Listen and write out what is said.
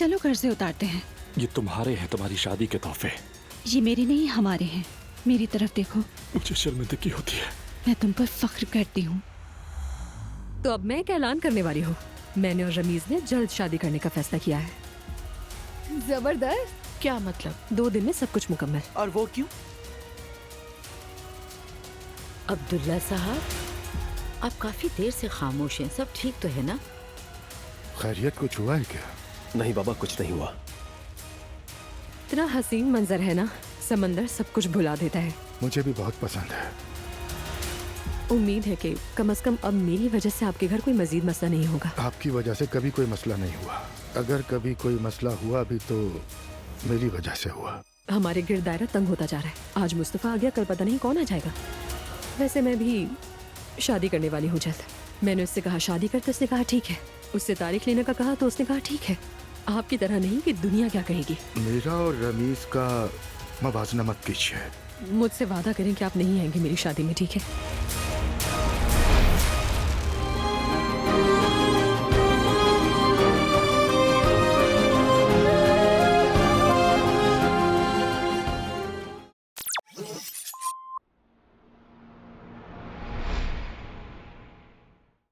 चलो कर्जे उतारते हैं। ये तुम्हारे हैं, तुम्हारी शादी के तोहफे। ये मेरे नहीं हमारे हैं। मेरी तरफ देखो। मुझे शर्मिंदगी होती है। मैं तुम पर फख्र करती हूँ। तो अब मैं एक ऐलान करने वाली हूँ। मैंने और रमीज ने जल्द शादी करने का फैसला किया है। जबरदस्त। क्या मतलब? 2 दिन में सब कुछ मुकम्मल। और वो क्यों? अब्दुल्ला साहब, आप काफी देर से खामोश हैं। सब ठीक तो है ना? खैरियत कुछ हुआ है क्या? नहीं बाबा, कुछ नहीं हुआ। इतना हसीन मंजर है ना, समंदर सब कुछ भुला देता है। मुझे भी बहुत पसंद है। उम्मीद है कि कम से कम अब मेरी वजह से आपके घर कोई मजीद मसला नहीं होगा। आपकी वजह से कभी कोई मसला नहीं हुआ। अगर कभी कोई मसला हुआ भी तो मेरी वजह से हुआ। हमारे गिर्द दायरा तंग होता जा रहा है। आज मुस्तफा आ गया, कल पता नहीं कौन आ जाएगा। वैसे मैं भी शादी करने वाली हूँ जल्द। मैंने उससे कहा शादी करते, उसने कहा ठीक है। उससे तारीख लेने का कहा तो उसने कहा ठीक है। आपकी तरह नहीं कि दुनिया क्या कहेगी। मेरा और रमीज का मवाजना मत कीजिए। मुझसे वादा करें कि आप नहीं आएंगे मेरी शादी में, ठीक है?